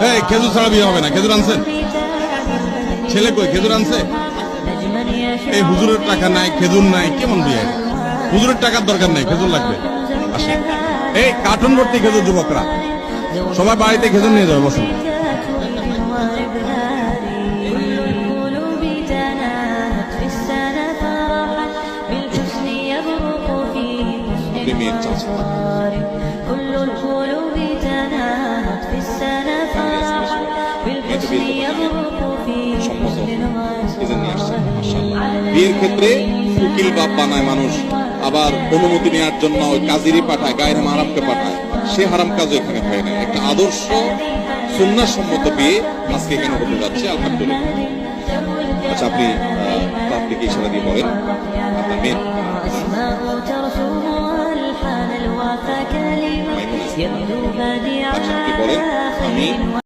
এই খেজুর ছাড়া বিয়ে হবে না। খেজুর আনছেন? ছেলে কই? খেজুর আনছে? এই হুজুরের টাকা নাই, খেজুর নাই, কেমন বিয়ে? হুজুরের টাকার দরকার নাই, খেজুর লাগবে। আসেন। এই কার্টুন ভর্তি খেজুর, যুবকরা সবাই বাড়িতে খেজুর নিয়ে যাবে, বসুন। মেয়ের চাচা বিয়ের ক্ষেত্রে উকিল বাপ বানায় মানুষ, আবার অনুমতি নেওয়ার জন্য ওই কাজিরি পাঠায়, গায়ের মারামকে পাঠায়। সে হারাম কাজও এখানে হয় না। একটা আদর্শ সুন্নাহ সম্মত বিয়ে আজকে এখানে হতে যাচ্ছে, আলহামদুলিল্লাহ। আচ্ছা, আপনি কি ইশারা দিয়ে বলেন আপনার মেয়ে? আচ্ছা, কি বলেন? আমি